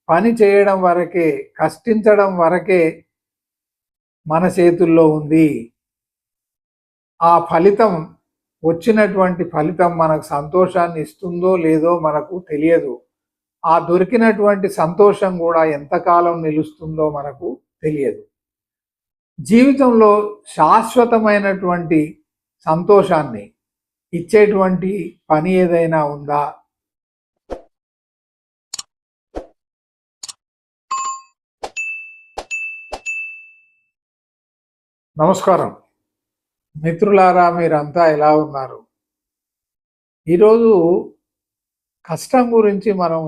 పని చేయడం వరకే, కష్టించడం వరకే మన చేతుల్లో ఉంది. ఆ ఫలితం, వచ్చినటువంటి ఫలితం మనకు సంతోషాన్ని ఇస్తుందో లేదో మనకు తెలియదు. ఆ దొరికినటువంటి సంతోషం కూడా ఎంతకాలం నిలుస్తుందో మనకు తెలియదు. జీవితంలో శాశ్వతమైనటువంటి సంతోషాన్ని ఇచ్చేటువంటి పని ఏదైనా ఉందా? నమస్కారం మిత్రులారా, మీరంతా ఎలా ఉన్నారు? ఈరోజు కష్టం గురించి మనం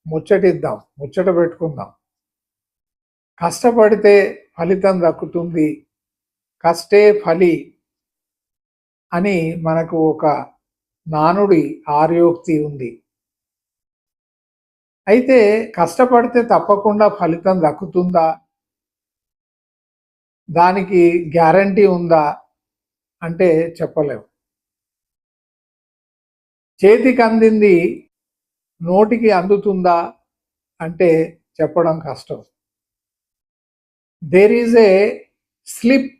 ముచ్చట పెట్టుకుందాం. కష్టపడితే ఫలితం దక్కుతుంది, కష్టే ఫలి అని మనకు ఒక నానుడి ఆర్యోక్తి ఉంది. అయితే కష్టపడితే తప్పకుండా ఫలితం దక్కుతుందా? దానికి గ్యారంటీ ఉందా అంటే చెప్పలేము. చేతికి అందింది నోటికి అందుతుందా అంటే చెప్పడం కష్టం. There is a slip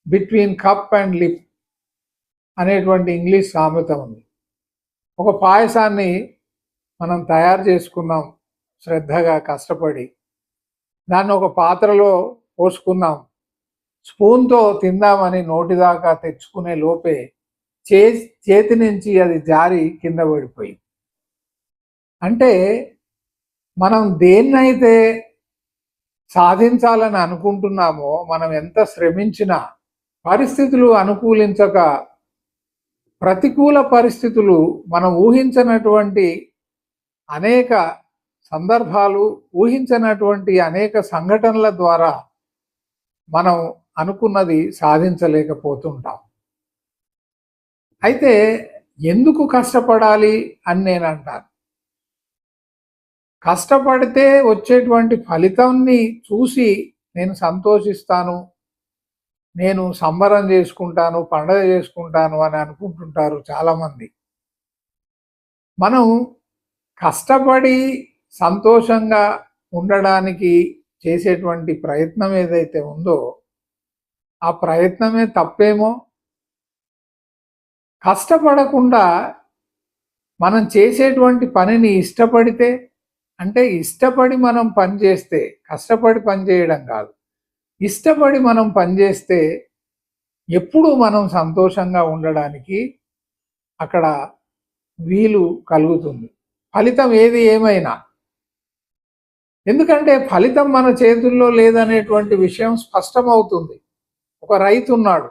between cup and lip అనేటువంటి ఇంగ్లీష్ సామెత ఉంది. ఒక పాయసాన్ని మనం తయారు చేసుకున్నాం శ్రద్ధగా కష్టపడి, దాన్ని ఒక పాత్రలో పోసుకున్నాం, స్పూన్తో తిందామని నోటిదాకా తెచ్చుకునే లోపే చేతి నుంచి అది జారి కింద పడిపోయింది. అంటే మనం దేన్నైతే సాధించాలని అనుకుంటున్నామో, మనం ఎంత శ్రమించినా పరిస్థితులు అనుకూలించక, ప్రతికూల పరిస్థితులు, మనం ఊహించినటువంటి అనేక సందర్భాలు, ఊహించినటువంటి అనేక సంఘటనల ద్వారా మనం అనుకున్నది సాధించలేకపోతుంటాం. అయితే ఎందుకు కష్టపడాలి అని నేను అంటాను. కష్టపడితే వచ్చేటువంటి ఫలితాన్ని చూసి నేను సంతోషిస్తాను, నేను సంబరం చేసుకుంటాను, పండగ చేసుకుంటాను అని అనుకుంటుంటారు చాలామంది. మనం కష్టపడి సంతోషంగా ఉండడానికి చేసేటువంటి ప్రయత్నం ఏదైతే ఉందో, ఆ ప్రయత్నమే తప్పేమో. కష్టపడకుండా మనం చేసేటువంటి పనిని ఇష్టపడితే, అంటే ఇష్టపడి మనం పని చేస్తే, కష్టపడి పని చేయడం కాదు, ఇష్టపడి మనం పనిచేస్తే ఎప్పుడు మనం సంతోషంగా ఉండడానికి అక్కడ వీలు కలుగుతుంది, ఫలితం ఏది ఏమైనా. ఎందుకంటే ఫలితం మన చేతుల్లో లేదనేటువంటి విషయం స్పష్టమవుతుంది. ఒక రైతు ఉన్నాడు,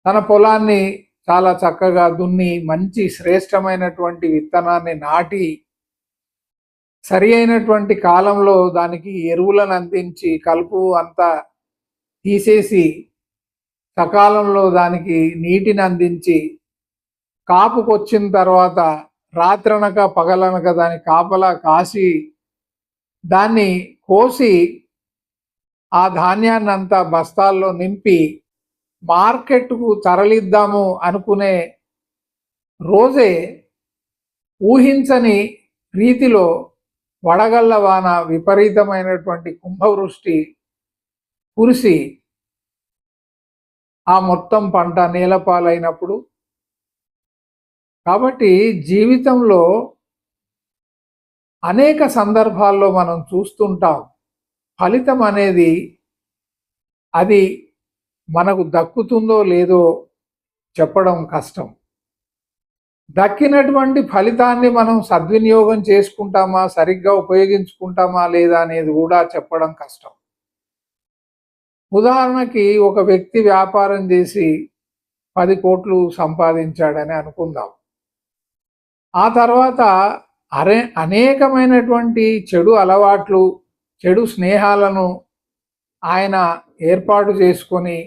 తన పొలాన్ని చాలా చక్కగా దున్ని, మంచి శ్రేష్టమైనటువంటి విత్తనాన్ని నాటి, సరి అయినటువంటి కాలంలో దానికి ఎరువులను అందించి, కలుపు అంతా తీసేసి, సకాలంలో దానికి నీటిని అందించి, కాపుకొచ్చిన తర్వాత రాత్రనక పగలనక దాని కాపలా కాసి, దాన్ని కోసి, ఆ ధాన్యాన్ని అంతా బస్తాల్లో నింపి మార్కెట్కు తరలిద్దాము అనుకునే రోజే ఊహించని రీతిలో వడగళ్ల వాన, విపరీతమైనటువంటి కుంభవృష్టి కురిసి ఆ మొత్తం పంట నేలపాలైనప్పుడు. కాబట్టి జీవితంలో అనేక సందర్భాల్లో మనం చూస్తుంటాం, ఫలితం అనేది అది మనకు దక్కుతుందో లేదో చెప్పడం కష్టం. దక్కినటువంటి ఫలితాన్ని మనం సద్వినియోగం చేసుకుంటామా, సరిగ్గా ఉపయోగించుకుంటామా లేదా అనేది కూడా చెప్పడం కష్టం. ఉదాహరణకి ఒక వ్యక్తి వ్యాపారం చేసి 10 కోట్లు సంపాదించాడని అనుకుందాం. ఆ తర్వాత అనేకమైనటువంటి చెడు అలవాట్లు, చెడు స్నేహాలను ఆయన ఏర్పాటు చేసుకొని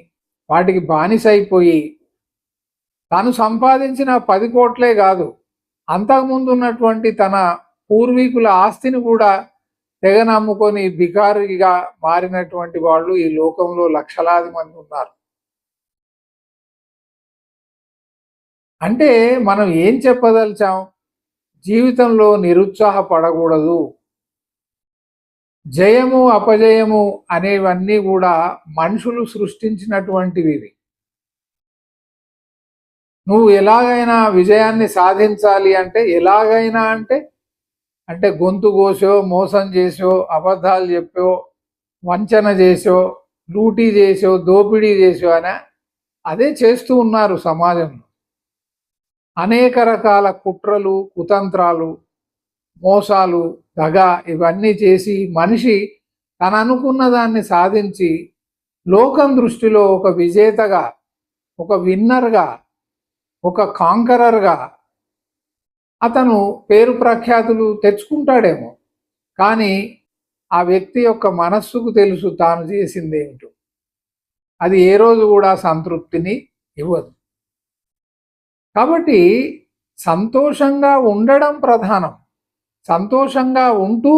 వాటికి బానిసైపోయి, తాను సంపాదించిన 10 కోట్లే కాదు, అంతకుముందు ఉన్నటువంటి తన పూర్వీకుల ఆస్తిని కూడా తెగ నమ్ముకొని బికారిగా మారినటువంటి వాళ్ళు ఈ లోకంలో లక్షలాది మంది ఉన్నారు. అంటే మనం ఏం చెప్పదలిచాం? జీవితంలో నిరుత్సాహపడకూడదు. జయము అపజయము అనేవన్నీ కూడా మనుషులు సృష్టించినటువంటివి. నువ్వు ఎలాగైనా విజయాన్ని సాధించాలి అంటే ఎలాగైనా అంటే గొంతు కోసో, మోసం చేసో, అబద్ధాలు చెప్పో, వంచన చేసో, లూటీ చేసో, దోపిడీ చేసో అదే చేస్తూ ఉన్నారు సమాజంలో. అనేక రకాల కుట్రలు, కుతంత్రాలు, మోసాలు, దగ ఇవన్నీ చేసి మనిషి తను అనుకున్న దాన్ని సాధించి లోకం దృష్టిలో ఒక విజేతగా, ఒక విన్నర్గా, ఒక కాంకరర్గా అతను పేరు ప్రఖ్యాతులు తెచ్చుకుంటాడేమో. కానీ ఆ వ్యక్తి యొక్క మనస్సుకు తెలుసు తాను చేసిందేమిటో. అది ఏ రోజు కూడా సంతృప్తిని ఇవ్వదు. కాబట్టి సంతోషంగా ఉండడం ప్రధానం. సంతోషంగా ఉంటూ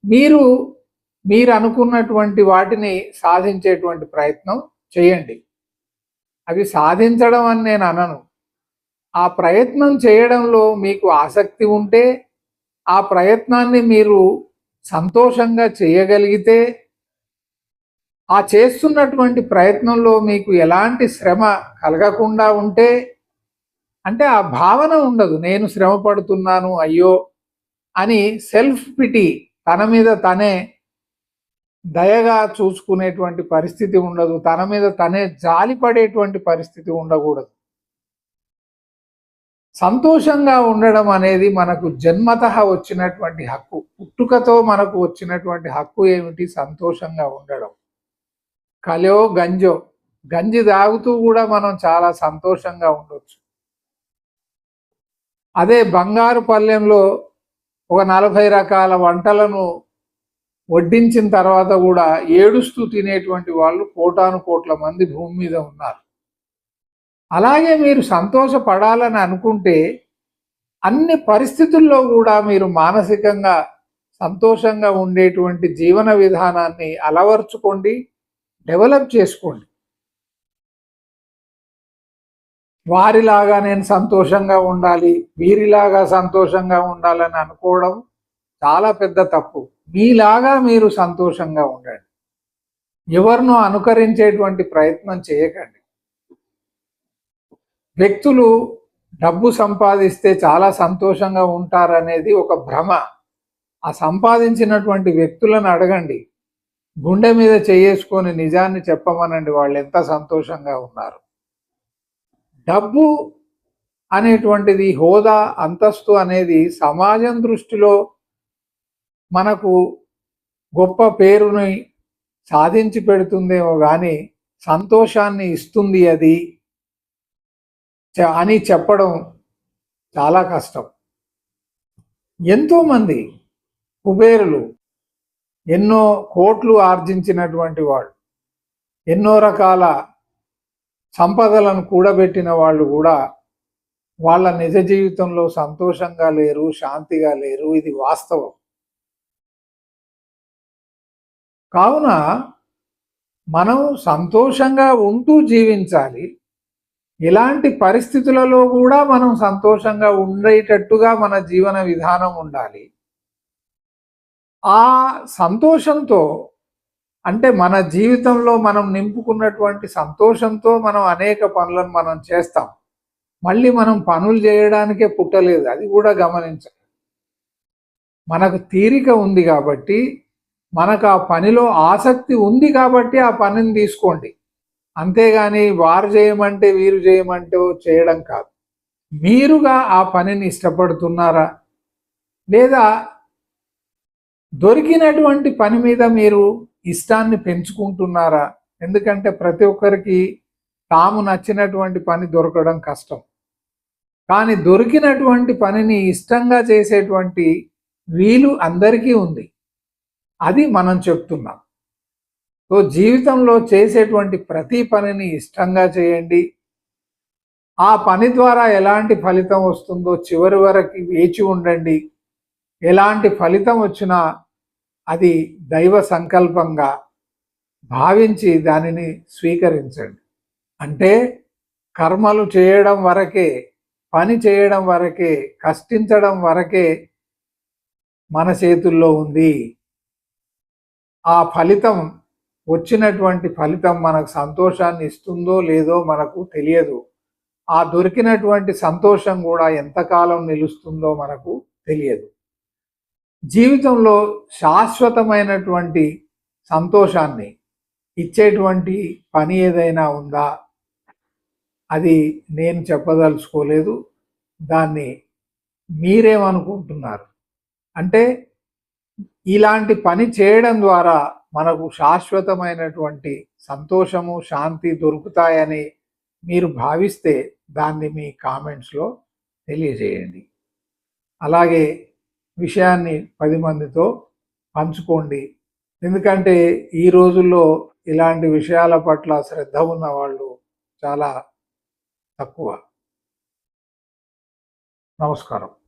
మీరు అనుకున్నటువంటి వాటిని సాధించేటువంటి ప్రయత్నం చేయండి. అవి సాధించడం అని నేను అనను. ఆ ప్రయత్నం చేయడంలో మీకు ఆసక్తి ఉంటే, ఆ ప్రయత్నాన్ని మీరు సంతోషంగా చేయగలిగితే, ఆ చేస్తున్నటువంటి ప్రయత్నంలో మీకు ఎలాంటి శ్రమ కలగకుండా ఉంటే, అంటే ఆ భావన ఉండదు నేను శ్రమ పడుతున్నాను అయ్యో అని, సెల్ఫ్ పిటి, తన మీద తనే దయగా చూసుకునేటువంటి పరిస్థితి ఉండదు, తన మీద తనే జాలి పడేటువంటి పరిస్థితి ఉండకూడదు. సంతోషంగా ఉండడం అనేది మనకు జన్మతః వచ్చినటువంటి హక్కు. పుట్టుకతో మనకు వచ్చినటువంటి హక్కు ఏమిటి? సంతోషంగా ఉండడం. కలో గంజో, గంజి తాగుతూ కూడా మనం చాలా సంతోషంగా ఉండొచ్చు. అదే బంగారు పళ్ళెంలో ఒక 40 రకాల వంటలను వడ్డించిన తర్వాత కూడా ఏడుస్తూ తినేటువంటి వాళ్ళు కోటాను కోట్ల మంది భూమి మీద ఉన్నారు. అలాగే మీరు సంతోషపడాలని అనుకుంటే అన్ని పరిస్థితుల్లో కూడా మీరు మానసికంగా సంతోషంగా ఉండేటువంటి జీవన విధానాన్ని అలవర్చుకోండి, డెవలప్ చేసుకోండి. వారిలాగా నేను సంతోషంగా ఉండాలి, వీరిలాగా సంతోషంగా ఉండాలని అనుకోవడం చాలా పెద్ద తప్పు. మీలాగా మీరు సంతోషంగా ఉండండి. ఎవరినో అనుకరించేటువంటి ప్రయత్నం చేయకండి. వ్యక్తులు డబ్బు సంపాదిస్తే చాలా సంతోషంగా ఉంటారనేది ఒక భ్రమ. ఆ సంపాదించినటువంటి వ్యక్తులను అడగండి, గుండె మీద చేసుకొని నిజాన్ని చెప్పమనండి, వాళ్ళు ఎంత సంతోషంగా ఉన్నారు. డబ్బు అనేటువంటిది, హోదా, అంతస్తు అనేది సమాజం దృష్టిలో మనకు గొప్ప పేరుని సాధించి పెడుతుందేమో కానీ సంతోషాన్ని ఇస్తుంది అది అని చెప్పడం చాలా కష్టం. ఎంతోమంది కుబేరులు, ఎన్నో కోట్లు ఆర్జించినటువంటి వాళ్ళు, ఎన్నో రకాల సంపదలను కూడబెట్టిన వాళ్ళు కూడా వాళ్ళ నిజ జీవితంలో సంతోషంగా లేరు, శాంతిగా లేరు. ఇది వాస్తవం. కావున మనం సంతోషంగా ఉంటూ జీవించాలి. ఇలాంటి పరిస్థితులలో కూడా మనం సంతోషంగా ఉండేటట్టుగా మన జీవన విధానం ఉండాలి. ఆ సంతోషంతో, అంటే మన జీవితంలో మనం నింపుకున్నటువంటి సంతోషంతో మనం అనేక పనులను మనం చేస్తాం. మళ్ళీ మనం పనులు చేయడానికే పుట్టలేదు, అది కూడా గమనించాలి. మనకు తీరిక ఉంది కాబట్టి, మనకు ఆ పనిలో ఆసక్తి ఉంది కాబట్టి ఆ పనిని తీసుకోండి. అంతేగాని వారు చేయమంటే వీరు చేయమంటే చేయడం కాదు. మీరుగా ఆ పనిని ఇష్టపడుతున్నారా, లేదా దొరికినటువంటి పని మీద మీరు ఇష్టాన్ని పెంచుకుంటున్నారా? ఎందుకంటే ప్రతి ఒక్కరికి తాము నచ్చినటువంటి పని దొరకడం కష్టం. కానీ దొరికినటువంటి పనిని ఇష్టంగా చేసేటువంటి వీలు అందరికీ ఉంది. అది మనం చెప్తున్నాం. సో జీవితంలో చేసేటువంటి ప్రతి పనిని ఇష్టంగా చేయండి. ఆ పని ద్వారా ఎలాంటి ఫలితం వస్తుందో చివరి వరకు వేచి ఉండండి. ఎలాంటి ఫలితం వచ్చినా అది దైవ సంకల్పంగా భావించి దానిని స్వీకరించండి. అంటే కర్మలు చేయడం వరకే, పని చేయడం వరకే, కష్టించడం వరకే మన చేతుల్లో ఉంది. ఆ ఫలితం, వచ్చినటువంటి ఫలితం మనకు సంతోషాన్ని ఇస్తుందో లేదో మనకు తెలియదు. ఆ దొరికినటువంటి సంతోషం కూడా ఎంతకాలం నిలుస్తుందో మనకు తెలియదు. జీవితంలో శాశ్వతమైనటువంటి సంతోషాన్ని ఇచ్చేటువంటి పని ఏదైనా ఉందా? అది నేను చెప్పదలుచుకోలేదు. దాన్ని మీరేమనుకుంటున్నారు? అంటే ఇలాంటి పని చేయడం ద్వారా మనకు శాశ్వతమైనటువంటి సంతోషము, శాంతి దొరుకుతాయని మీరు భావిస్తే దాన్ని మీ కామెంట్స్లో తెలియజేయండి. అలాగే విషయాన్ని 10 మందితో పంచుకోండి. ఎందుకంటే ఈ రోజుల్లో ఇలాంటి విషయాల పట్ల శ్రద్ధ ఉన్న వాళ్ళు చాలా తక్కువ. నమస్కారం.